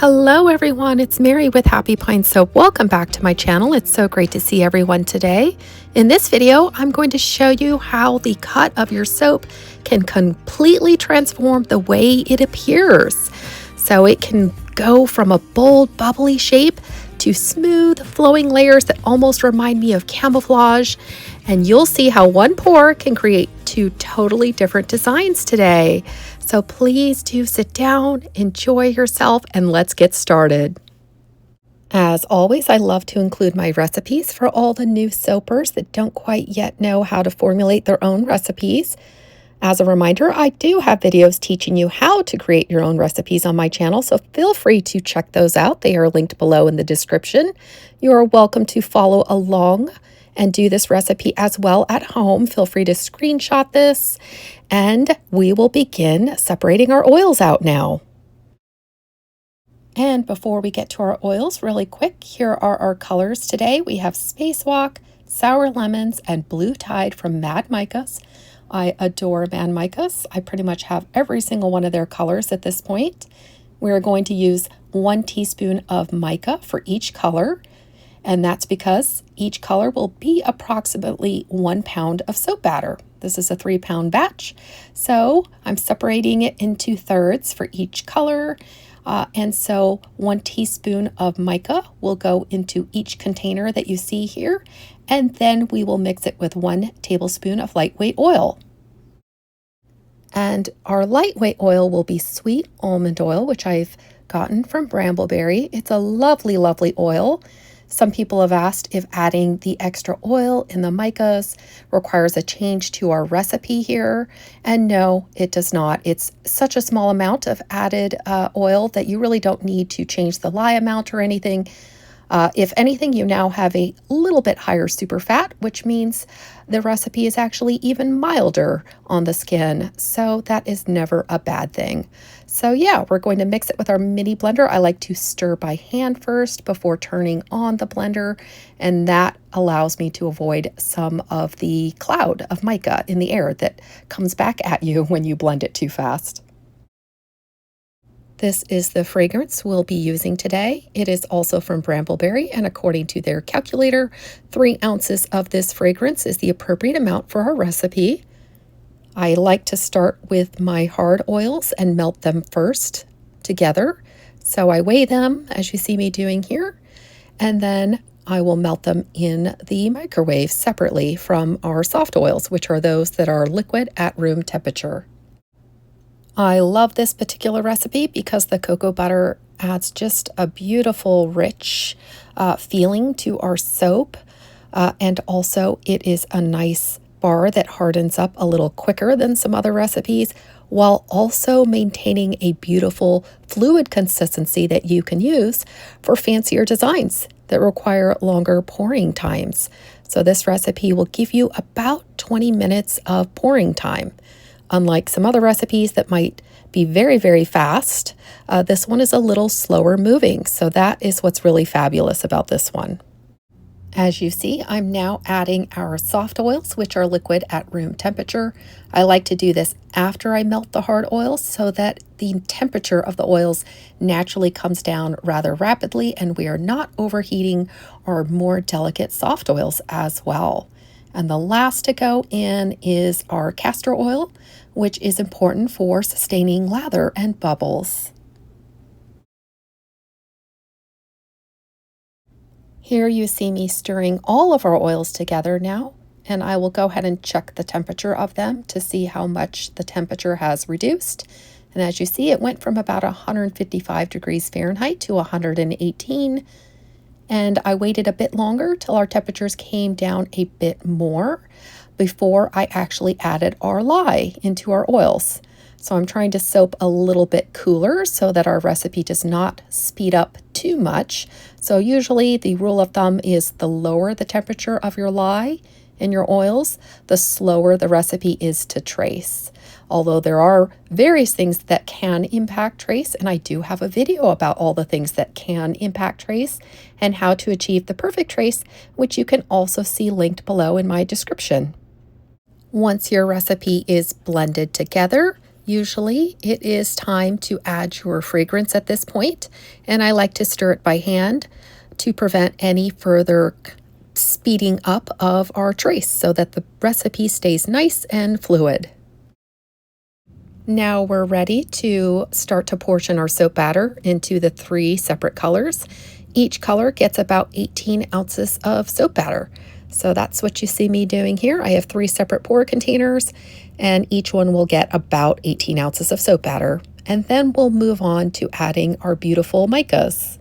Hello everyone, it's Mary with Happy Pine Soap. Welcome back to my channel. It's so great to see everyone today. In this video, I'm going to show you how the cut of your soap can completely transform the way it appears. So it can go from a bold, bubbly shape to smooth, flowing layers that almost remind me of camouflage. And you'll see how one pour can create two totally different designs today. So please do sit down, enjoy yourself, and let's get started. As always, I love to include my recipes for all the new soapers that don't quite yet know how to formulate their own recipes. As a reminder, I do have videos teaching you how to create your own recipes on my channel, so feel free to check those out. They are linked below in the description. You are welcome to follow along and do this recipe as well at home. Feel free to screenshot this, and we will begin separating our oils out now. And before we get to our oils, really quick, here are our colors today. We have Space Walk, Sour Lemons, and Blue Tide from Mad Micas. I adore Mad Micas. I pretty much have every single one of their colors at this point. We're going to use 1 teaspoon of mica for each color, and that's because each color will be approximately 1 pound of soap batter. This is a 3-pound batch, so I'm separating it into thirds for each color. And so 1 teaspoon of mica will go into each container that you see here, and then we will mix it with 1 tablespoon of lightweight oil. And our lightweight oil will be sweet almond oil, which I've gotten from Brambleberry. It's a lovely, lovely oil. Some people have asked if adding the extra oil in the micas requires a change to our recipe here, and no, it does not. It's such a small amount of added oil that you really don't need to change the lye amount or anything. If anything, you now have a little bit higher super fat, which means the recipe is actually even milder on the skin. So that is never a bad thing. So yeah, we're going to mix it with our mini blender. I like to stir by hand first before turning on the blender, and that allows me to avoid some of the cloud of mica in the air that comes back at you when you blend it too fast. This is the fragrance we'll be using today. It is also from Brambleberry, and according to their calculator, 3 ounces of this fragrance is the appropriate amount for our recipe. I like to start with my hard oils and melt them first together. So I weigh them, as you see me doing here, and then I will melt them in the microwave separately from our soft oils, which are those that are liquid at room temperature. I love this particular recipe because the cocoa butter adds just a beautiful, rich feeling to our soap. And also it is a nice bar that hardens up a little quicker than some other recipes, while also maintaining a beautiful fluid consistency that you can use for fancier designs that require longer pouring times. So this recipe will give you about 20 minutes of pouring time. Unlike some other recipes that might be very, very fast, this one is a little slower moving. So that is what's really fabulous about this one. As you see, I'm now adding our soft oils, which are liquid at room temperature. I like to do this after I melt the hard oils so that the temperature of the oils naturally comes down rather rapidly, and we are not overheating our more delicate soft oils as well. And the last to go in is our castor oil, which is important for sustaining lather and bubbles. Here you see me stirring all of our oils together now, and I will go ahead and check the temperature of them to see how much the temperature has reduced. And as you see, it went from about 155 degrees Fahrenheit to 118. And I waited a bit longer till our temperatures came down a bit more before I actually added our lye into our oils. So I'm trying to soap a little bit cooler so that our recipe does not speed up too much. So usually the rule of thumb is the lower the temperature of your lye in your oils, the slower the recipe is to trace. Although there are various things that can impact trace, and I do have a video about all the things that can impact trace and how to achieve the perfect trace, which you can also see linked below in my description. Once your recipe is blended together, Usually it is time to add your fragrance at this point, and I like to stir it by hand to prevent any further speeding up of our trace so that the recipe stays nice and fluid. Now we're ready to start to portion our soap batter into the 3 separate colors. Each color gets about 18 ounces of soap batter. So that's what you see me doing here. I have 3 separate pour containers, and each one will get about 18 ounces of soap batter. And then we'll move on to adding our beautiful micas.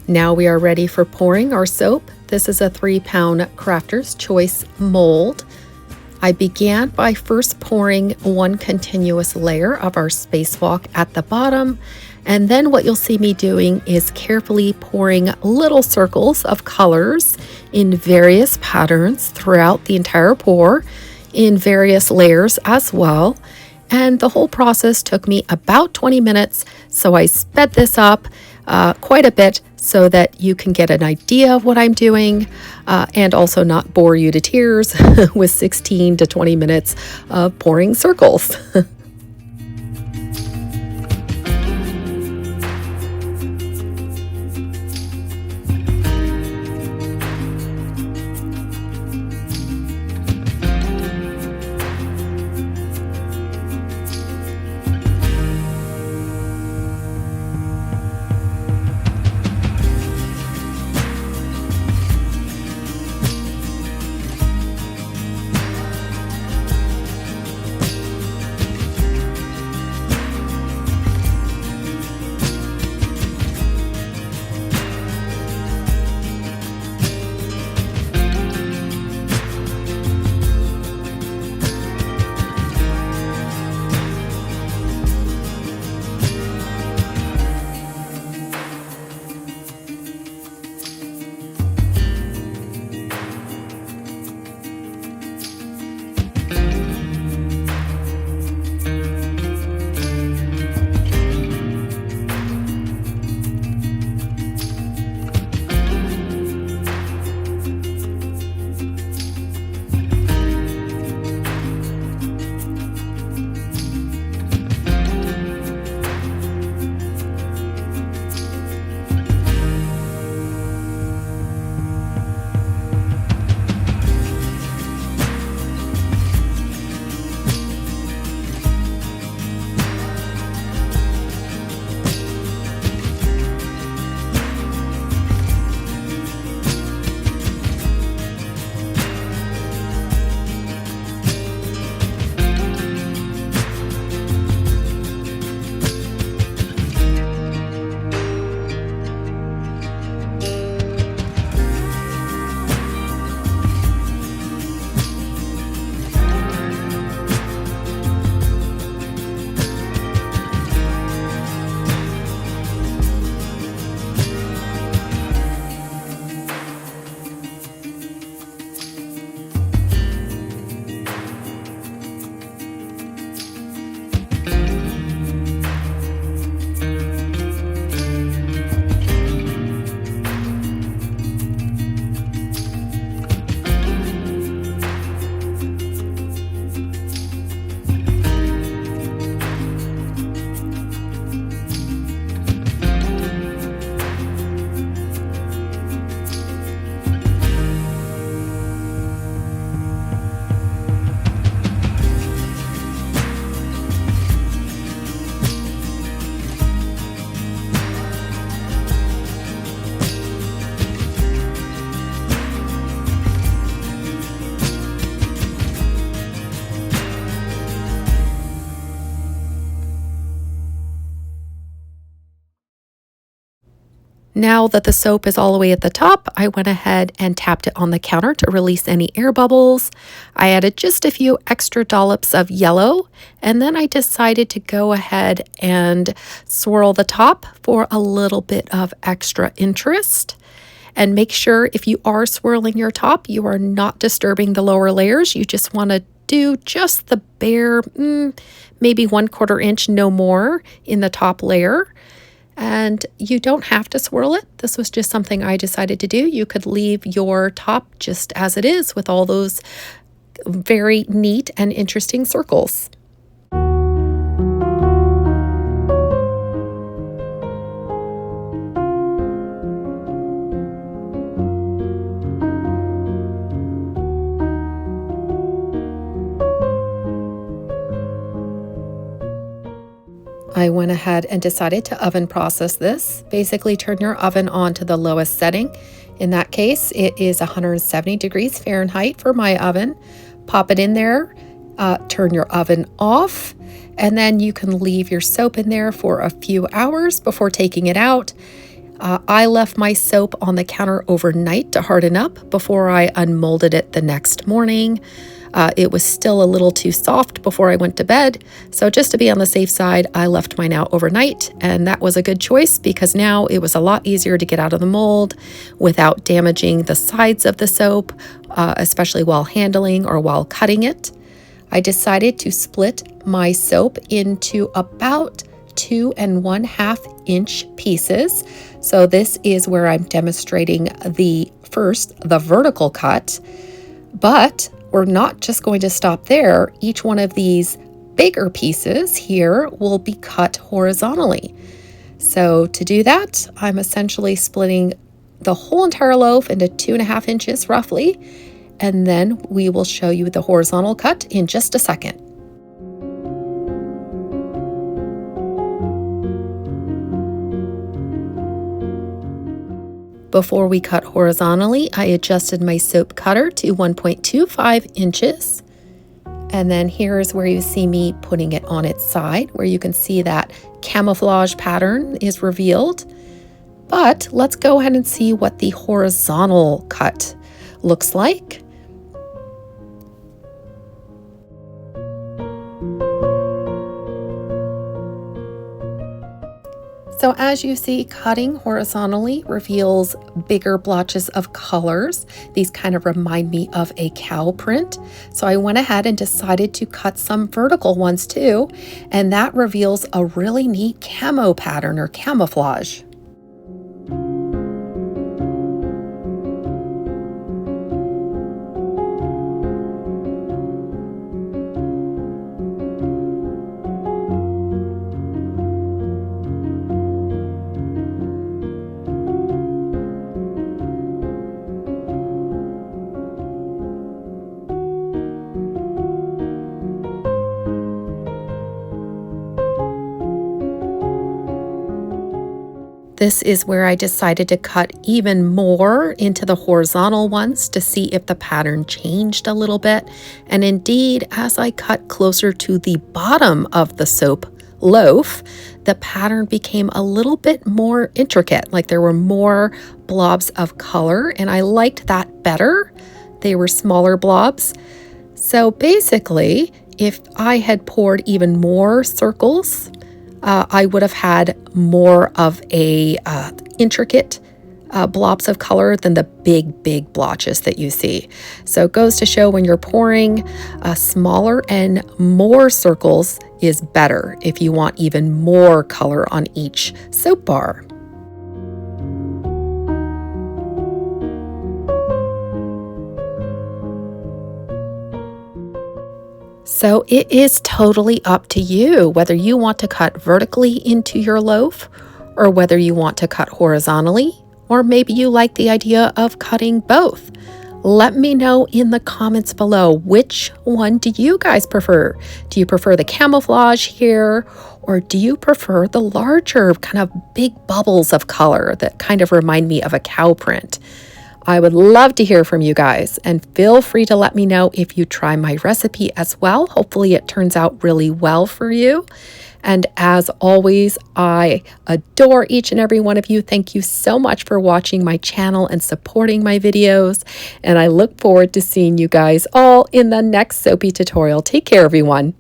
Now we are ready for pouring our soap. This is a 3-pound Crafter's Choice mold. I began by first pouring one continuous layer of our spacewalk at the bottom, and then what you'll see me doing is carefully pouring little circles of colors in various patterns throughout the entire pour, in various layers as well. And the whole process took me about 20 minutes, so I sped this up quite a bit so that you can get an idea of what I'm doing and also not bore you to tears with 16 to 20 minutes of pouring circles. Now that the soap is all the way at the top, I went ahead and tapped it on the counter to release any air bubbles. I added just a few extra dollops of yellow, and then I decided to go ahead and swirl the top for a little bit of extra interest. And make sure if you are swirling your top, you are not disturbing the lower layers. You just want to do just the bare, maybe 1/4 inch, no more in the top layer. And you don't have to swirl it. This was just something I decided to do. You could leave your top just as it is with all those very neat and interesting circles. I went ahead and decided to oven process this. Basically, turn your oven on to the lowest setting. In that case, it is 170 degrees Fahrenheit for my oven. Pop it in there, turn your oven off, and then you can leave your soap in there for a few hours before taking it out. I left my soap on the counter overnight to harden up before I unmolded it the next morning. It was still a little too soft before I went to bed, so just to be on the safe side, I left mine out overnight, and that was a good choice because now it was a lot easier to get out of the mold without damaging the sides of the soap, especially while handling or while cutting it. I decided to split my soap into about 2 1/2 inch pieces. So this is where I'm demonstrating the vertical cut, but we're not just going to stop there. Each one of these bigger pieces here will be cut horizontally. So to do that, I'm essentially splitting the whole entire loaf into 2 1/2 inches roughly, and then we will show you the horizontal cut in just a second. Before we cut horizontally, I adjusted my soap cutter to 1.25 inches. And then here's where you see me putting it on its side, where you can see that camouflage pattern is revealed. But let's go ahead and see what the horizontal cut looks like. So as you see, cutting horizontally reveals bigger blotches of colors. These kind of remind me of a cow print. So I went ahead and decided to cut some vertical ones too, and that reveals a really neat camo pattern or camouflage. This is where I decided to cut even more into the horizontal ones to see if the pattern changed a little bit. And indeed, as I cut closer to the bottom of the soap loaf, the pattern became a little bit more intricate, like there were more blobs of color, and I liked that better. They were smaller blobs. So basically, if I had poured even more circles, I would have had more of a intricate blobs of color than the big blotches that you see. So it goes to show when you're pouring, smaller and more circles is better if you want even more color on each soap bar. So it is totally up to you whether you want to cut vertically into your loaf or whether you want to cut horizontally, or maybe you like the idea of cutting both. Let me know in the comments below, which one do you guys prefer? Do you prefer the camouflage here, or do you prefer the larger kind of big bubbles of color that kind of remind me of a cow print? I would love to hear from you guys, and feel free to let me know if you try my recipe as well. Hopefully it turns out really well for you. And as always, I adore each and every one of you. Thank you so much for watching my channel and supporting my videos. And I look forward to seeing you guys all in the next soapy tutorial. Take care, everyone.